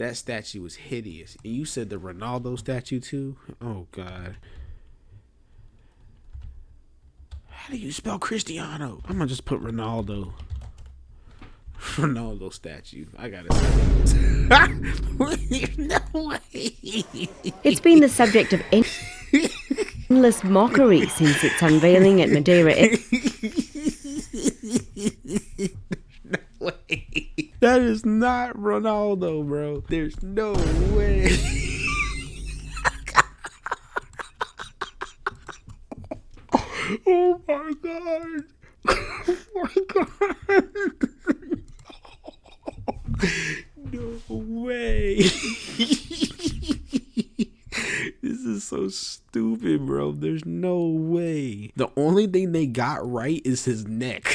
That statue was hideous. And you said the Ronaldo statue too? Oh God. How do you spell Cristiano? I'm gonna just put Ronaldo. Ronaldo statue. I gotta say. No way. It's been the subject of endless mockery since its unveiling at Madeira. No way. That is not Ronaldo, bro. There's no way. Oh my God. Oh my God. No way. This is so stupid, bro. There's no way. The only thing they got right is his neck.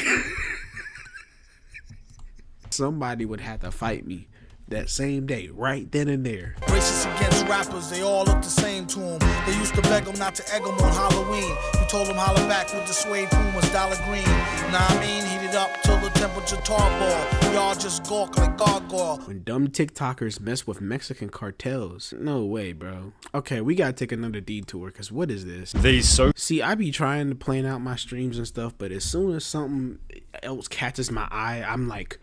Somebody would have to fight me that same day, right then and there. Racist against rappers, they all look the same to him. They used to beg him not to egg him on Halloween. You told him holler back with the suede Pumas, dollar green. Nah, I mean, heat it up till the temperature tarball. Y'all just gawk like gargoyle. When dumb TikTokers mess with Mexican cartels. No way, bro. Okay, we gotta take another detour, because what is this? See, I be trying to plan out my streams and stuff, but as soon as something else catches my eye, I'm like,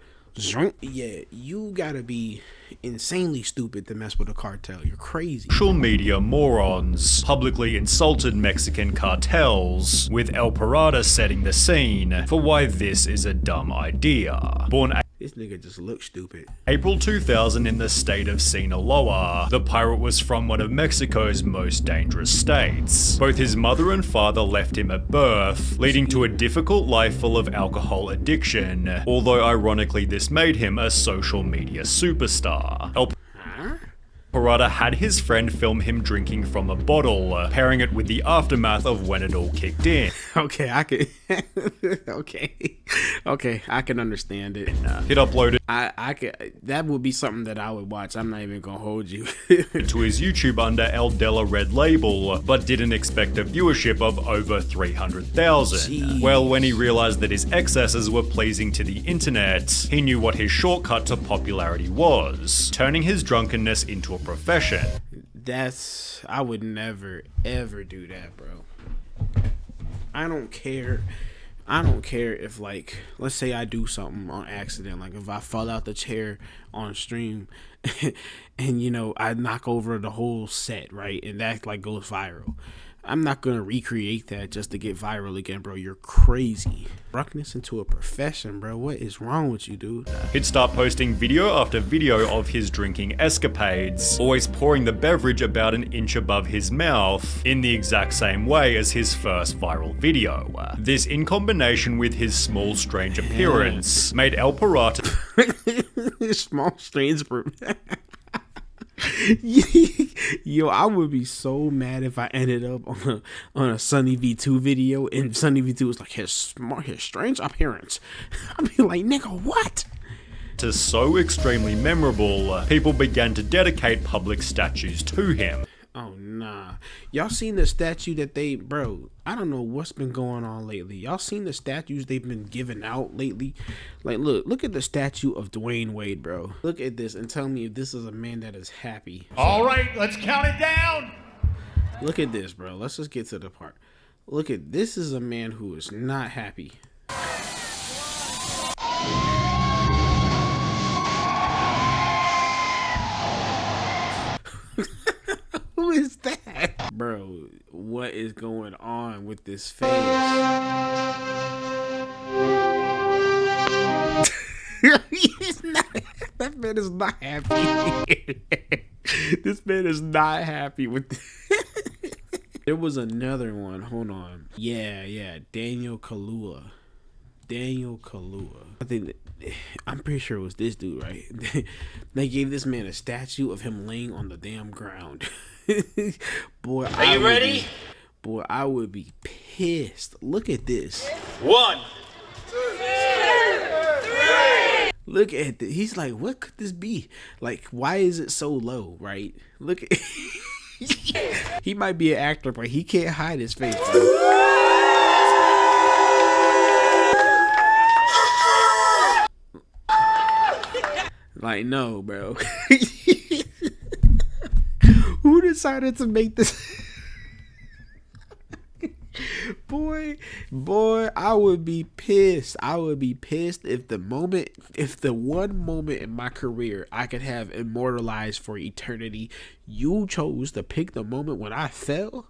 yeah, you gotta be insanely stupid to mess with a cartel. You're crazy. Social media morons publicly insulted Mexican cartels, with El Pirata setting the scene for why this is a dumb idea. This nigga just looks stupid. April 2000 in the state of Sinaloa, the pirate was from one of Mexico's most dangerous states. Both his mother and father left him at birth, leading to a difficult life full of alcohol addiction, although ironically this made him a social media superstar. Pirata had his friend film him drinking from a bottle, pairing it with the aftermath of when it all kicked in. Okay, I can. Okay, I can understand it. It uploaded. I can. That would be something that I would watch. I'm not even gonna hold you. To his YouTube under El Della Red Label, but didn't expect a viewership of over 300,000. Well, when he realized that his excesses were pleasing to the internet, he knew what his shortcut to popularity was: turning his drunkenness into a profession. I would never ever do that, bro. I don't care if, like, let's say I do something on accident, like if I fall out the chair on stream and you know I knock over the whole set, right, and that like goes viral. I'm not gonna recreate that just to get viral again, bro. You're crazy. Drunkenness into a profession, bro. What is wrong with you, dude? He'd start posting video after video of his drinking escapades, always pouring the beverage about an inch above his mouth, in the exact same way as his first viral video. This, in combination with his small, strange appearance, made El Pirata small, strange Yo, I would be so mad if I ended up on a SunnyV2 video and SunnyV2 was like his strange appearance. I'd be like, nigga, what? So extremely memorable, people began to dedicate public statues to him. Oh nah, y'all seen the statue that bro, I don't know what's been going on lately. Y'all seen the statues they've been giving out lately? Like, look at the statue of Dwayne Wade, bro. Look at this and tell me if this is a man that is happy. All right, let's count it down. Look at this, bro. Let's just get to the part. Look at this is a man who is not happy. Who is that? Bro, what is going on with this face? That man is not happy. This man is not happy with this. There was another one. Hold on. Yeah. Daniel Kaluuya. I'm pretty sure it was this dude, right? They gave this man a statue of him laying on the damn ground. Boy, are you ready? I would be pissed. Look at this. 1, 2, 3. Look at this. He's like, what could this be? Like, why is it so low, right? Look at he might be an actor, but he can't hide his face, bro. Like, no, bro. decided to make this. Boy, I would be pissed. I would be pissed if the one moment in my career I could have immortalized for eternity, you chose to pick the moment when I fell.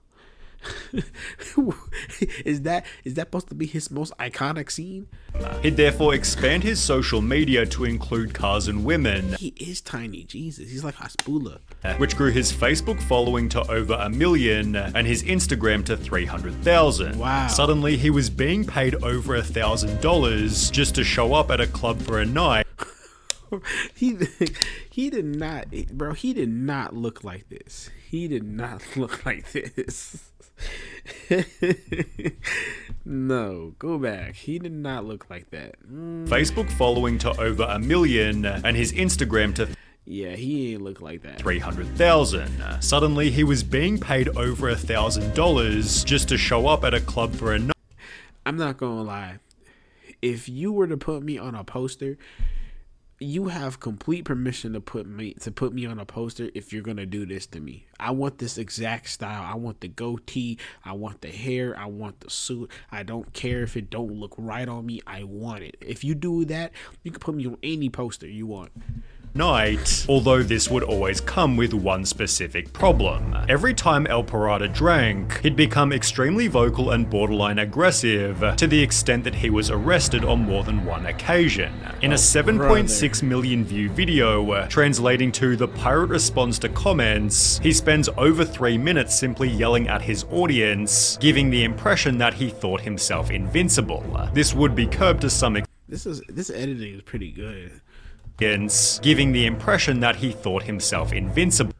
Is that supposed to be his most iconic scene? He'd therefore expand his social media to include cars and women. He is tiny, Jesus. He's like Haspula. Which grew his Facebook following to over 1 million and his Instagram to 300,000. Wow. Suddenly, he was being paid over $1,000 just to show up at a club for a night. He did not, bro. He did not look like this. He did not look like this. No, go back. He did not look like that. Facebook following to over 1 million and his Instagram to yeah, he ain't look like that. 300,000. Suddenly, he was being paid over $1,000 just to show up at a club for a night. I'm not gonna lie. If you were to put me on a poster, you have complete permission to put me on a poster if you're gonna do this to me. I want this exact style. I want the goatee. I want the hair. I want the suit. I don't care if it don't look right on me. I want it. If you do that, you can put me on any poster you want. Night, although this would always come with one specific problem. Every time El Pirata drank, he'd become extremely vocal and borderline aggressive to the extent that he was arrested on more than one occasion. In a 7.6 million view video, translating to "The Pirate Responds to Comments," he spends over 3 minutes simply yelling at his audience, giving the impression that he thought himself invincible. This would be curbed to some extent. This editing is pretty good. Giving the impression that he thought himself invincible.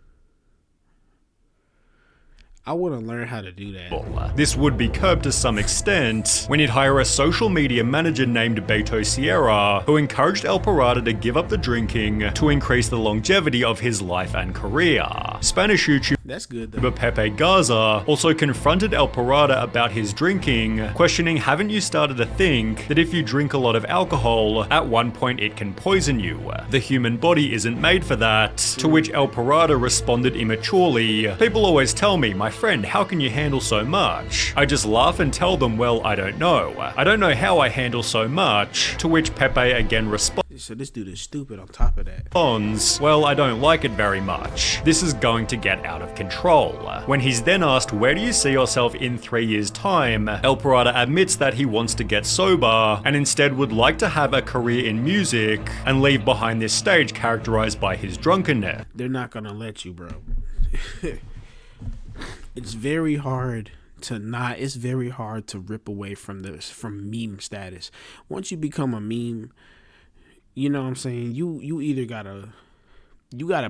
I want to learn how to do that. This would be curbed to some extent when he'd hire a social media manager named Beto Sierra, who encouraged El Pirata to give up the drinking to increase the longevity of his life and career. Spanish YouTuber That's good though. Pepe Garza also confronted El Pirata about his drinking, questioning, "Haven't you started to think that if you drink a lot of alcohol, at one point it can poison you? The human body isn't made for that." To which El Pirata responded immaturely, "People always tell me, my friend, how can you handle so much?" I just laugh and tell them, "Well, I don't know. I don't know how I handle so much." To which Pepe again responds, So this dude is stupid on top of that. "Well, I don't like it very much. This is going to get out of control." When he's then asked, "Where do you see yourself in 3 years' time?" El Pirata admits that he wants to get sober and instead would like to have a career in music and leave behind this stage characterized by his drunkenness. They're not gonna let you, bro. It's very hard to rip away from meme status. Once you become a meme, you know what I'm saying? You either gotta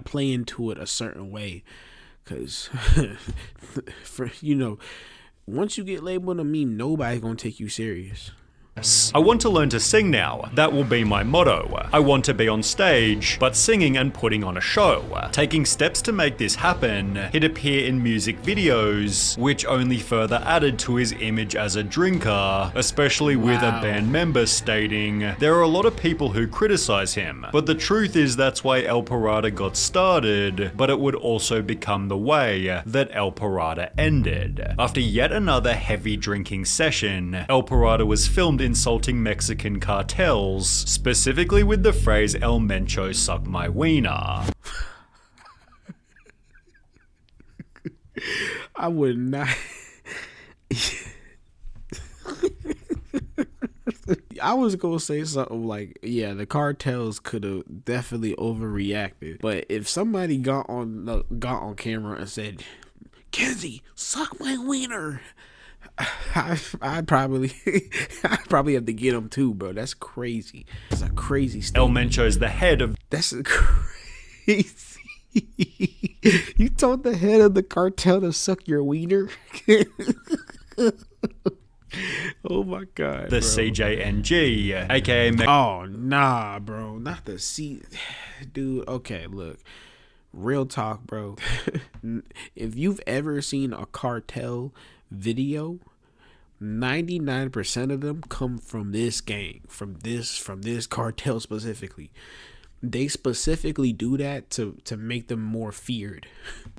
play into it a certain way, cause once you get labeled a meme, nobody's gonna take you serious. I want to learn to sing now. That will be my motto. I want to be on stage, but singing and putting on a show. Taking steps to make this happen, he'd appear in music videos, which only further added to his image as a drinker, especially with a band member stating, "There are a lot of people who criticize him, but the truth is that's why El Pirata got started, but it would also become the way that El Pirata ended." After yet another heavy drinking session, El Pirata was filmed insulting Mexican cartels, specifically with the phrase "El Mencho suck my wiener." I would not. I was gonna say something like, yeah, the cartels could have definitely overreacted, but if somebody got on camera and said, "Kenzie, suck my wiener," I'd probably have to get him too, bro. That's crazy. That's a crazy statement. El Mencho is the head of. That's crazy. You told the head of the cartel to suck your wiener? Oh my god, the bro. CJNG, aka Oh nah, bro, not the C, dude. Okay, look, real talk, bro. If you've ever seen a cartel video, 99% of them come from this gang, from this cartel specifically. They specifically do that to make them more feared.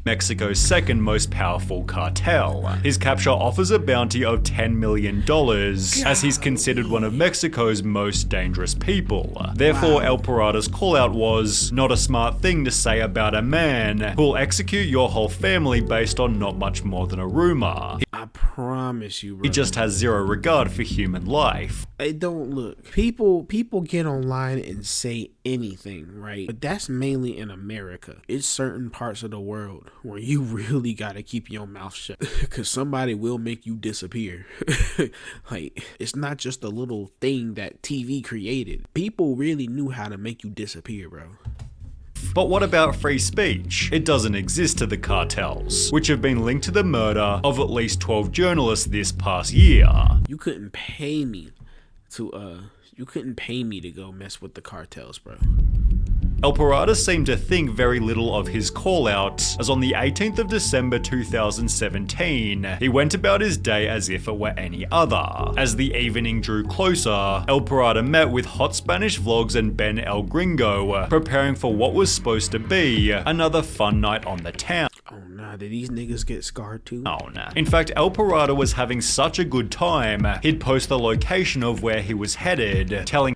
Mexico's second most powerful cartel. His capture offers a bounty of $10 million, as he's considered one of Mexico's most dangerous people. Therefore, El Parada's callout was not a smart thing to say about a man who'll execute your whole family based on not much more than a rumor. I promise you, bro. He just has zero regard for human life. It don't look. People get online and say anything, right? But that's mainly in America. It's certain parts of the world where you really gotta keep your mouth shut, because somebody will make you disappear. Like, it's not just a little thing that TV created. People really knew how to make you disappear, bro. But what about free speech? It doesn't exist to the cartels, which have been linked to the murder of at least 12 journalists this past year. You couldn't pay me to go mess with the cartels, bro. El Parada seemed to think very little of his call-out, as on the 18th of December 2017, he went about his day as if it were any other. As the evening drew closer, El Parada met with Hot Spanish Vlogs and Ben El Gringo, preparing for what was supposed to be another fun night on the town. Oh nah, did these niggas get scarred too? Oh nah. In fact, El Parada was having such a good time, he'd post the location of where he was headed, telling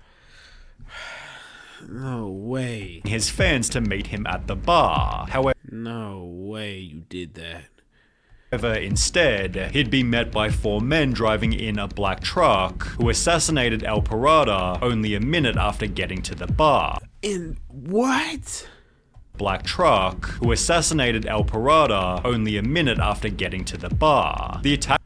No way. his fans to meet him at the bar. No way you did that. However, instead, he'd be met by 4 men driving in a black truck who assassinated El Parada only a minute after getting to the bar. In what? Black truck who assassinated El Parada only a minute after getting to the bar. The attack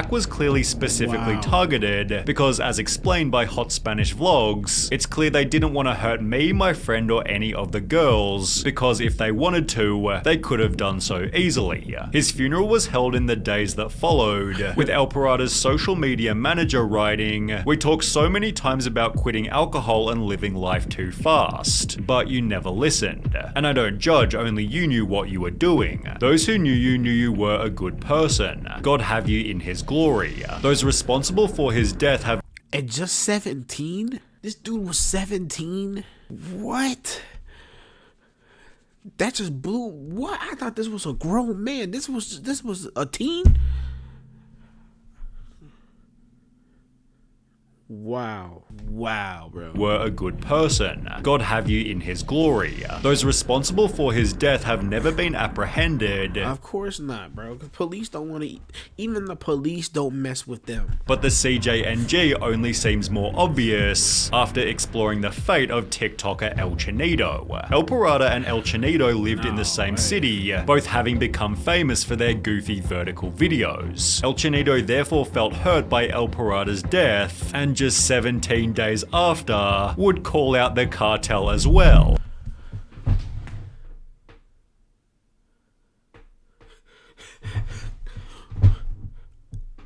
was clearly specifically targeted because, as explained by Hot Spanish Vlogs, it's clear they didn't want to hurt me, my friend, or any of the girls, because if they wanted to, they could have done so easily. His funeral was held in the days that followed, with El Parada's social media manager writing, "We talk so many times about quitting alcohol and living life too fast, but you never listened. And I don't judge, only you knew what you were doing. Those who knew you were a good person. God have you in his glory. Those responsible for his death have..." At just 17? This dude was 17? What? That just blew. What? I thought this was a grown man. This was a teen? Wow, bro. Were a good person. God have you in his glory. Those responsible for his death have never been apprehended. Of course not, bro. The police don't want to. Even the police don't mess with them. But the CJNG only seems more obvious after exploring the fate of TikToker El Chinito. El Parada and El Chinito lived in the same city, both having become famous for their goofy vertical videos. El Chinito therefore felt hurt by El Parada's death, and just 17 days after, would call out the cartel as well.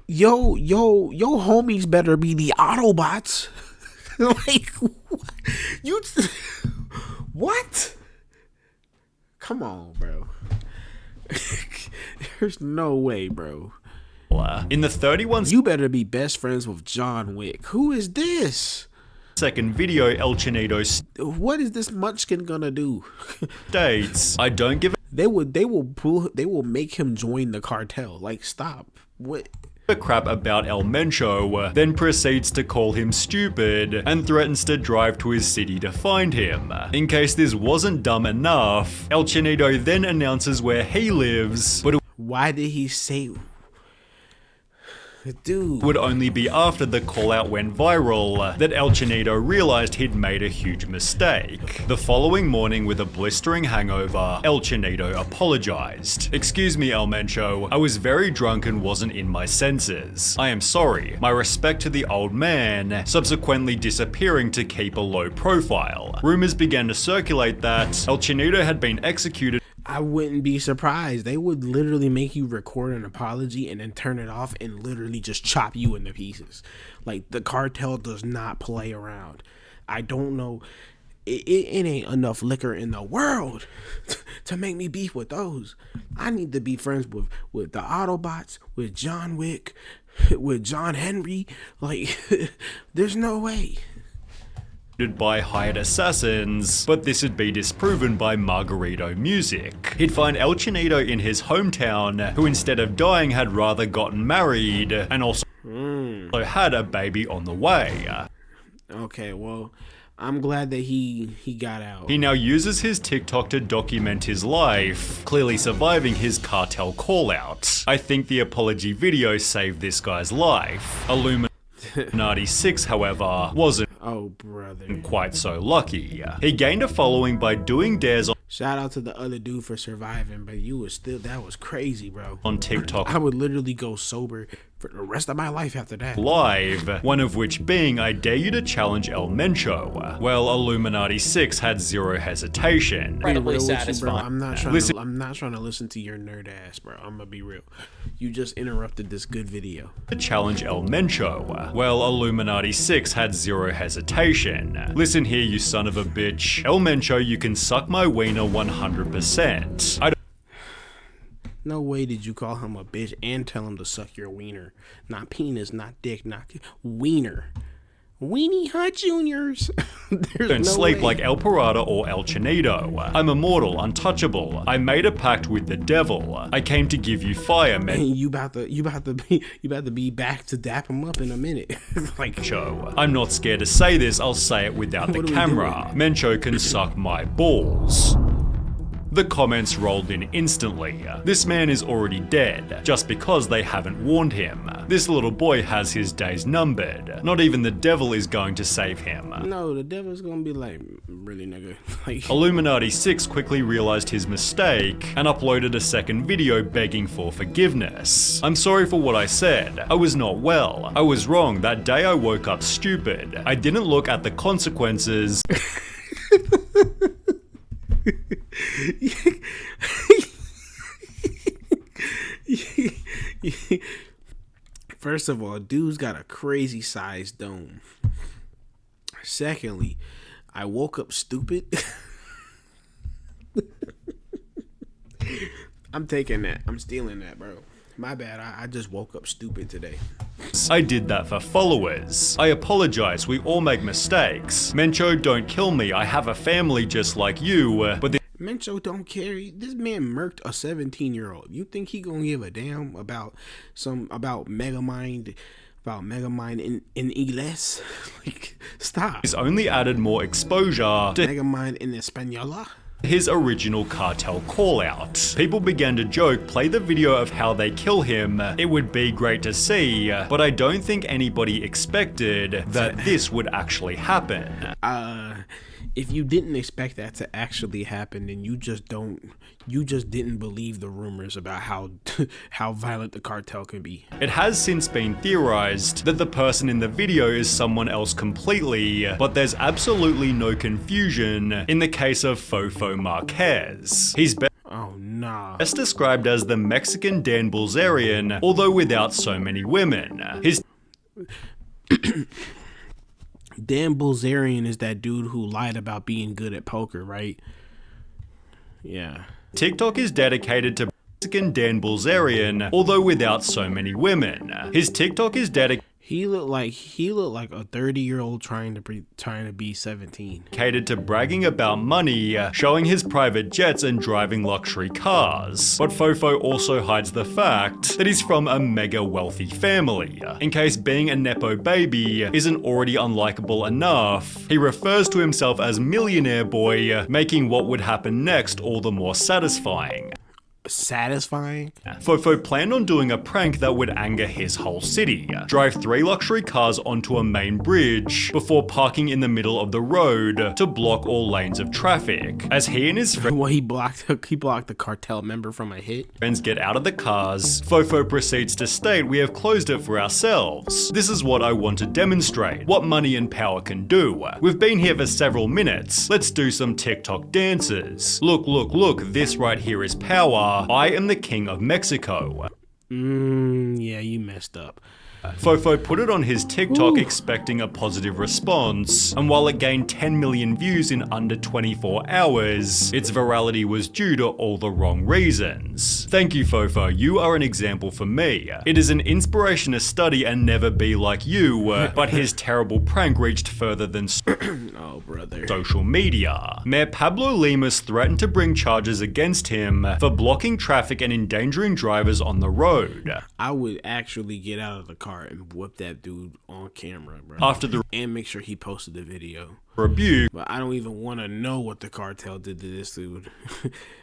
Yo, homies better be the Autobots. Like, what? Come on, bro. There's no way, bro. In the 31 You better be best friends with John Wick. Who is this? second video, El Chinito What is this munchkin gonna do? states, "I don't give They will make him join the cartel. Like, stop. What? a crap about El Mencho," then proceeds to call him stupid and threatens to drive to his city to find him. In case this wasn't dumb enough, El Chinito then announces where he lives, but Why did he say? Dude. would only be after the call-out went viral that El Chinito realized he'd made a huge mistake. The following morning, with a blistering hangover, El Chinito apologized. "Excuse me, El Mencho, I was very drunk and wasn't in my senses. I am sorry. My respect to the old man," subsequently disappearing to keep a low profile. Rumors began to circulate that El Chinito had been executed. I wouldn't be surprised. They would literally make you record an apology and then turn it off and literally just chop you into pieces. Like, the cartel does not play around. I don't know. It ain't enough liquor in the world to make me beef with those. I need to be friends with the Autobots, with John Wick, with John Henry. Like, there's no way. by hired assassins, but this would be disproven by Margarito Music. He'd find El Chinito in his hometown, who instead of dying had rather gotten married, and also had a baby on the way. Okay, well, I'm glad that he got out. He now uses his TikTok to document his life, clearly surviving his cartel call-out. I think the apology video saved this guy's life. Illuminati 6, however, wasn't quite so lucky. He gained a following by doing dares Shout out to the other dude for surviving, but that was crazy, bro. on TikTok I would literally go sober for the rest of my life after that. live, one of which being I dare you to challenge El Mencho. Well, Illuminati 6 had zero hesitation. Incredibly Real with you, bro. satisfying. I'm not trying to listen to your nerd ass, bro. I'm gonna be real. You just interrupted this good video. To challenge El Mencho. Well, Illuminati 6 had zero hesitation. Listen here, you son of a bitch. El Mencho, you can suck my wiener 100%. No way did you call him a bitch and tell him to suck your wiener. Not penis, not dick, not wiener. Weenie Hut Juniors. Don't sleep like El Parada or El Chinito. I'm immortal, untouchable. I made a pact with the devil. I came to give you fire, You about to be back to dap him up in a minute. Like, Mencho. I'm not scared to say this, I'll say it without the What are we camera. Mencho can suck my balls. The comments rolled in instantly. This man is already dead, just because they haven't warned him. This little boy has his days numbered. Not even the devil is going to save him. no, the devil's gonna be like, really, nigga. Like, Illuminati 6 quickly realized his mistake and uploaded a second video begging for forgiveness. I'm sorry for what I said. I was not well. I was wrong. That day I woke up stupid. I didn't look at the consequences. First of all, dude's got a crazy sized dome. Secondly, I woke up stupid. I'm taking that. I'm stealing that, bro. My bad. I just woke up stupid today. I did that for followers. I apologize, we all make mistakes. Mencho, don't kill me, I have a family just like you, but Mencho don't care. This man murked a 17-year-old. You think he gonna give a damn about Megamind in Ingles? Like, stop. he's only added more exposure to Megamind in Española? his original cartel call-out. People began to joke, play the video of how they kill him, it would be great to see, but I don't think anybody expected that this would actually happen. If you didn't expect that to actually happen, then you just didn't believe the rumors about how violent the cartel can be. It has since been theorized that the person in the video is someone else completely, but there's absolutely no confusion in the case of Fofo Marquez. He's Oh, nah. best described as the Mexican Dan Bilzerian, although without so many women. His Dan Bilzerian is that dude who lied about being good at poker, right? Yeah. TikTok is dedicated to Mexican Dan Bilzerian, although without so many women. His TikTok is dedicated He looked like a 30-year-old trying to be 17. to bragging about money, showing his private jets and driving luxury cars. But Fofo also hides the fact that he's from a mega wealthy family. In case being a nepo baby isn't already unlikable enough, he refers to himself as millionaire boy, making what would happen next all the more satisfying. Satisfying? Fofo planned on doing a prank that would anger his whole city. Drive 3 luxury cars onto a main bridge before parking in the middle of the road to block all lanes of traffic. As he and his Well, he blocked the cartel member from a hit. friends get out of the cars, Fofo proceeds to state, "We have closed it for ourselves. This is what I want to demonstrate, what money and power can do. We've been here for several minutes. Let's do some TikTok dances. Look, look, look, this right here is power. I am the king of Mexico." Yeah, you messed up. Fofo put it on his TikTok expecting a positive response, and while it gained 10 million views in under 24 hours, its virality was due to all the wrong reasons. Thank you, Fofo. You are an example for me. It is an inspiration to study and never be like you, but his terrible prank reached further than Oh, brother. social media. Mayor Pablo Lemus threatened to bring charges against him for blocking traffic and endangering drivers on the road. I would actually get out of the car and whip that dude on camera, bro. After the and make sure he posted the video. rebuke, But I don't even want to know what the cartel did to this dude.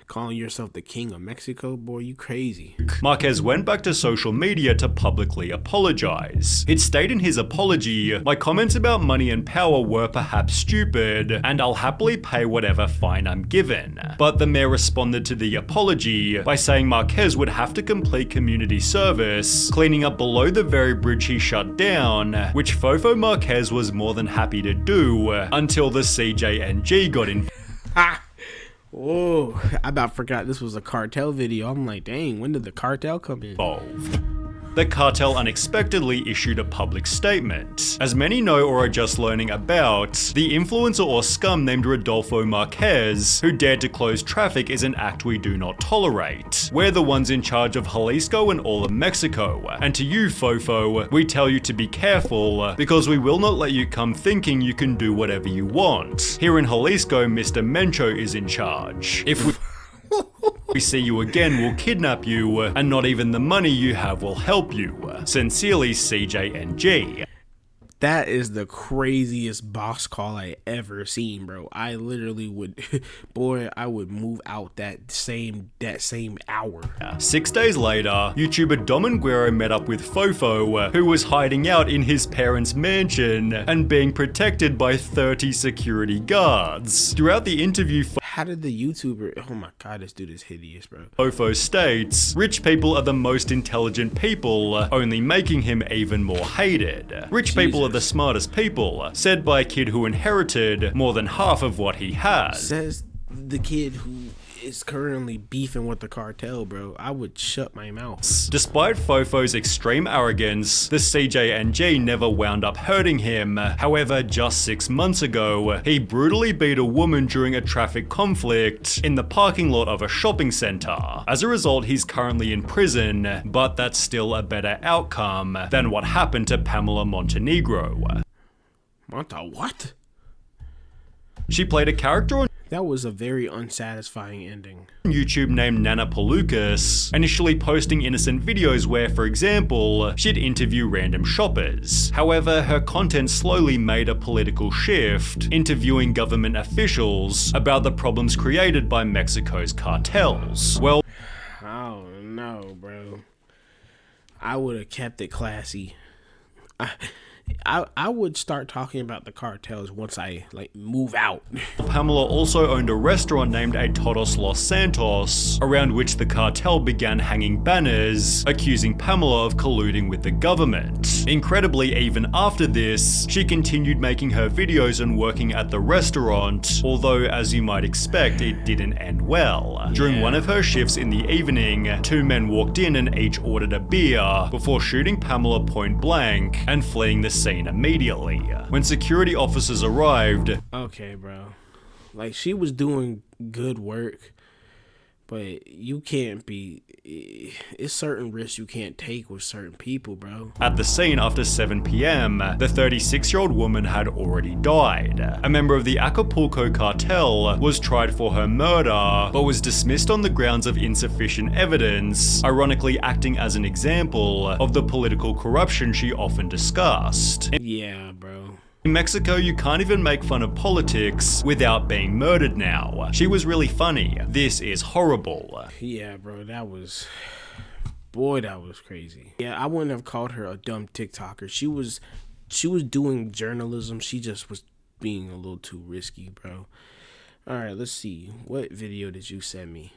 Calling yourself the king of Mexico, boy, you crazy. Marquez went back to social media to publicly apologize. It stated in his apology, "My comments about money and power were perhaps stupid, and I'll happily pay whatever fine I'm given." But the mayor responded to the apology by saying Marquez would have to complete community service, cleaning up below the very bridge he shut down, which Fofo Marquez was more than happy to do, until the CJNG got involved. Oh, I about forgot this was a cartel video. I'm like, dang, when did the cartel come in? The cartel unexpectedly issued a public statement. As many know or are just learning about, the influencer or scum named Rodolfo Marquez, who dared to close traffic, is an act we do not tolerate. We're the ones in charge of Jalisco and all of Mexico, and to you, Fofo, we tell you to be careful, because we will not let you come thinking you can do whatever you want. Here in Jalisco, Mr. Mencho is in charge. If we see you again, we'll kidnap you, and not even the money you have will help you. Sincerely, CJNG. That is the craziest boss call I ever seen, bro. I literally would, boy, I would move out that same hour. 6 days later, YouTuber Dominguero met up with Fofo, who was hiding out in his parents' mansion and being protected by 30 security guards. Throughout the interview, How did the YouTuber, oh my god, this dude is hideous, bro. Fofo states, "Rich people are the most intelligent people, only making him even more hated. Rich people are the smartest people," said by a kid who inherited more than half of what he had. Says the kid who is currently beefing with the cartel, bro. I would shut my mouth. Despite Fofo's extreme arrogance, the CJNG never wound up hurting him. However, just 6 months ago, he brutally beat a woman during a traffic conflict in the parking lot of a shopping center. As a result, he's currently in prison, but that's still a better outcome than what happened to Pamela Montenegro. What? She played a character on That was a very unsatisfying ending. YouTube named Nana Palucas, initially posting innocent videos where, for example, she'd interview random shoppers. However, her content slowly made a political shift, interviewing government officials about the problems created by Mexico's cartels. Well, Oh no, bro. I would have kept it classy. I would start talking about the cartels once I move out. Pamela also owned a restaurant named A Todos Los Santos, around which the cartel began hanging banners, accusing Pamela of colluding with the government. Incredibly, even after this, she continued making her videos and working at the restaurant, although as you might expect, it didn't end well. During one of her shifts in the evening, 2 men walked in and each ordered a beer, before shooting Pamela point blank and fleeing the scene immediately. When security officers arrived, Okay, bro. She was doing good work, but you can't be. It's certain risks you can't take with certain people, bro. at the scene after 7 p.m., the 36-year-old woman had already died. A member of the Acapulco cartel was tried for her murder, but was dismissed on the grounds of insufficient evidence, ironically acting as an example of the political corruption she often discussed. Yeah, bro. In Mexico, you can't even make fun of politics without being murdered now. She was really funny. This is horrible. Yeah, bro. Boy, that was crazy. Yeah, I wouldn't have called her a dumb TikToker. She was doing journalism. She just was being a little too risky, bro. All right, let's see. What video did you send me?